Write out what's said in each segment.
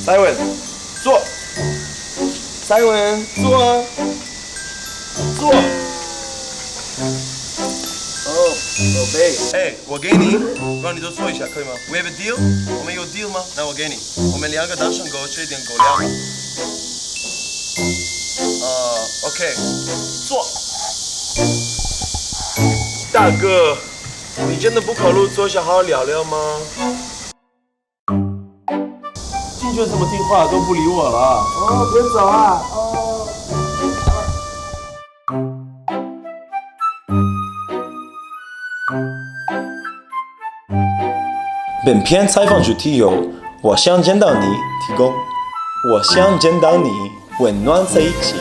Simon， 坐。Simon， 坐啊，坐。哦，宝贝，哎，我给你，让你多坐一下，可以吗 ？We have a deal？ 我们有 deal 吗？那我给你，我们两个单身狗吃一点狗粮吧。OK， 坐。大哥，你真的不考虑坐下好好聊聊吗？进去这么听话都不理我了。哦，别走啊！哦。本篇采访主题有“我想见到你”提供，我想见到你，温暖在一起。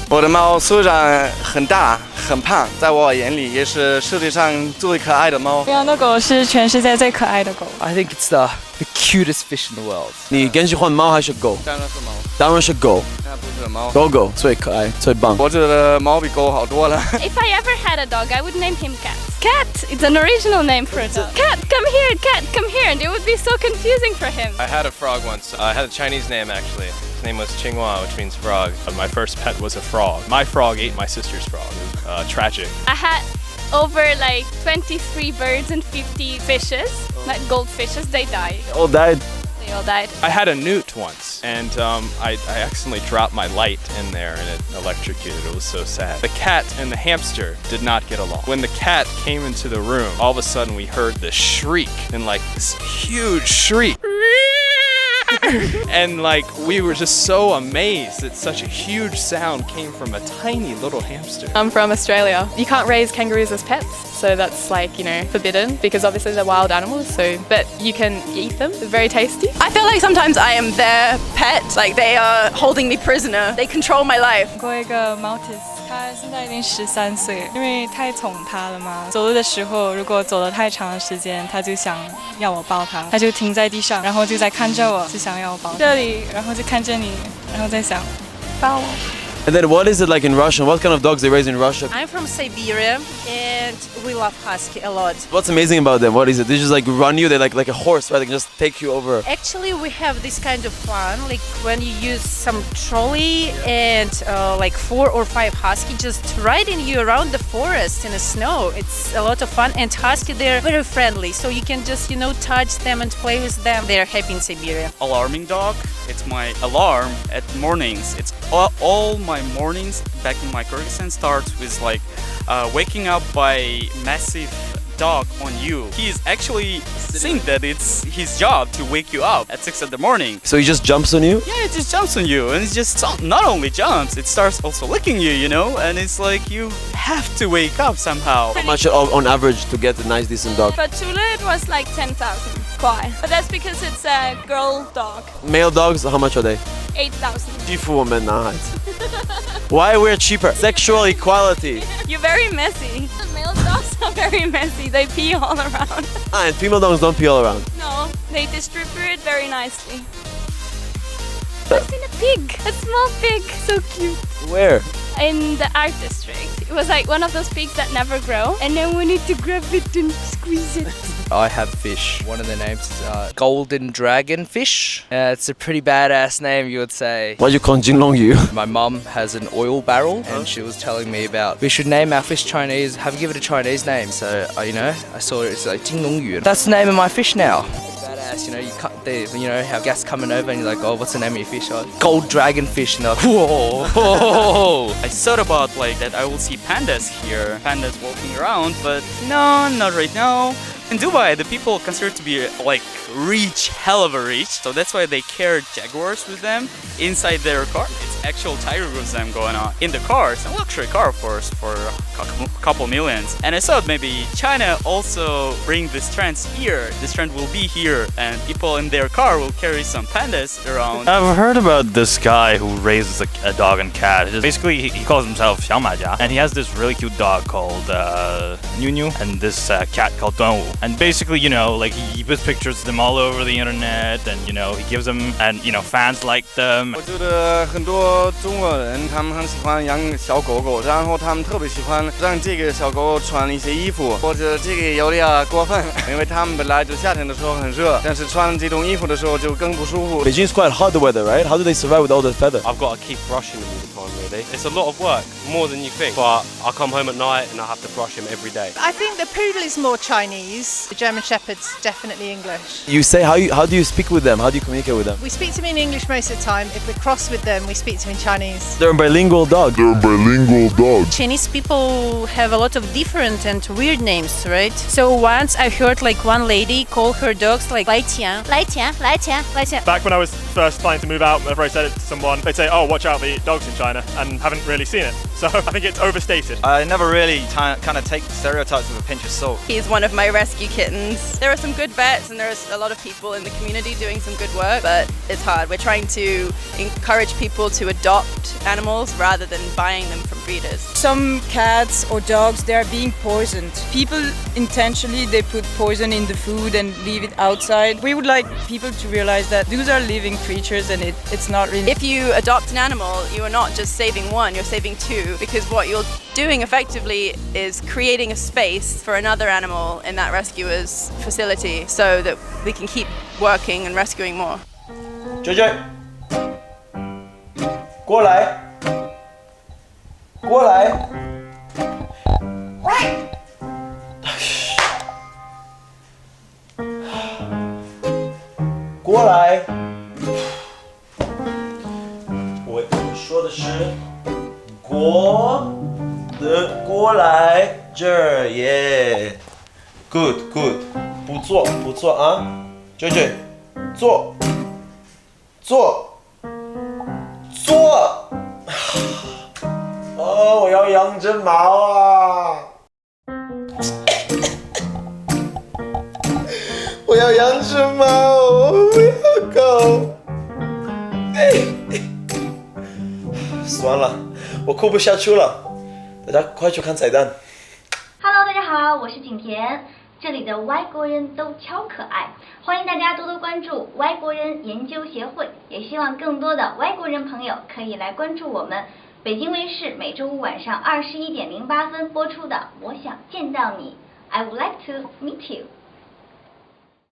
我的猫虽然很大很胖，在我眼里也是世界上最可爱的猫。我养的狗是全世界最可爱的狗。I think it's the cutest fish in the world. 你更喜欢猫还是狗？当然是猫。当然是狗。那不是猫。狗最可爱，最棒。我觉得猫比狗好多了。If I ever had a dog, I would name him Cat. Cat! It's an original name for a dog. Cat, come here! Cat, come here! And it would be so confusing for him. I had a frog once. I had a Chinese name actually. His name was Qinghua, which means frog. My first pet was a frog. My frog ate my sister's frog. It was tragic. I had over like 23 birds and 50 fishes, like goldfishes. They died. All died. They all died. I had a newt once, and I accidentally dropped my light in there and it electrocuted. It was so sad. The cat and the hamster did not get along. When the cat came into the room, all of a sudden we heard this shriek, and like this huge shriek. And like we were just so amazed that such a huge sound came from a tiny little hamster. I'm from Australia. You can't raise kangaroos as pets, so that's like, forbidden because obviously they're wild animals, but you can eat them. They're very tasty. I feel like sometimes I am their pet, like they are holding me prisoner. They control my life. 过一个 Maltese， 他现在已经13岁，因为太宠他了嘛。走路的时候，如果走了太长的时间，他就想要我抱他，他就停在地上，然后就在看着我，就想要我抱这里，然后就看着你，然后在想抱我。And then what is it like in Russia? What kind of dogs they raise in Russia? I'm from Siberia and we love husky a lot. What's amazing about them? What is it? They just like run you. They're like a horse, right? They can just take you over. Actually, we have this kind of fun, like when you use some trolley and like 4 or 5 husky just riding you around the forest in the snow. It's a lot of fun, and husky, they're very friendly, so you can just touch them and play with them. They're happy in Siberia. Alarming dog. It's my alarm at mornings. It's all my mornings back in my Kyrgyzstan starts with like waking up by massive dog on you. He's actually think that it's his job to wake you up at 6 in the morning. So he just jumps on you? Yeah, it just jumps on you, and it just not only jumps, it starts also licking you, and it's like you have to wake up somehow. How much on average to get a nice decent dog? For Tula, it was like 10,000 kwai. But that's because it's a girl dog. Male dogs, how much are they? 8,000. 欺负我们男孩子。Why we're cheaper? Sexual equality. You're very messy. The male dogs are very messy. They pee all around. And female dogs don't pee all around. No, they distribute very nicely. I've seen a pig, a small pig, so cute. Where? In the art district. It was like one of those pigs that never grow, and I wanted to grab it and squeeze it. I have fish. One of the names is golden dragon fish. It's a pretty badass name, you would say. Why'd you call Jinglong Yu? My mum has an oil barrel, and she was telling me about we should name our fish Chinese, give it a Chinese name. So I saw it, it's like Jinglong Yu. That's the name of my fish now. Badass, you cut have guests coming over and you're like, oh, what's the name of your fish? Oh, gold dragon fish. And they're like, whoa. I thought about like that I will see pandas here, pandas walking around, but no, not right now. In Dubai, the people are considered to be like rich, hell of a rich, so that's why they carry jaguars with them inside their car. It's actual tiger with them going on in the car. It's a luxury car, of course, for a couple millions. And I thought maybe China also bring this trend here. This trend will be here, and people in their car will carry some pandas around. I've heard about this guy who raises a dog and cat. Basically, he calls himself Xiao Maja, and he has this really cute dog called Niu Niu, and this cat called Duanwu. And basically, like he puts pictures of them all over the internet, and he gives them, and fans like them. 我觉得很多中国人他们很喜欢养小狗狗，然后他们特别喜欢让这个小狗穿一些衣服，或者这个有点过分，因为他们本来就夏天的时候很热，但是穿这种衣服的时候就更不舒服。 Beijing's quite hot the weather, right? How do they survive with all the feather? I've got to keep brushing them all the time, really. It's a lot of work, more than you think. But I come home at night and I have to brush him every day. I think the poodle is more Chinese. The German Shepherd's definitely English. You say how do you speak with them? How do you communicate with them? We speak to them in English most of the time. If we're cross with them, we speak to them in Chinese. They're a bilingual dog. Chinese people have a lot of different and weird names, right? So once I heard like one lady call her dogs like 来钱, 来钱, 来钱, 来钱. Back when I was first planning to move out, whenever I said it to someone, they'd say, "Oh, watch out, they eat dogs in China," and haven't really seen it. So I think it's overstated. I never really kind of take stereotypes with a pinch of salt. He's one of my rescue kittens. There are some good vets and there's a lot of people in the community doing some good work, but it's hard. We're trying to encourage people to adopt animals rather than buying them from breeders. Some cats or dogs, they are being poisoned. People intentionally, they put poison in the food and leave it outside. We would like people to realize that these are living creatures and it's not really... If you adopt an animal, you are not just saving one, you're saving two, because what you're doing effectively is creating a space for another animal in that rescuer's facility so that we can keep working and rescuing more. 娟娟，过来，过来。过来。我说的是过来这儿耶。Good good， 不错啊，娟娟，坐。哦，我要养只猫啊！我要养只猫，我要狗。算了，我哭不下去了，大家快去看彩蛋。Hello， 大家好，我是景甜。这里的外国人都超可爱，欢迎大家多多关注外国人研究协会，也希望更多的外国人朋友可以来关注我们北京卫视每周五晚上21:08播出的《我想见到你》，I would like to meet you。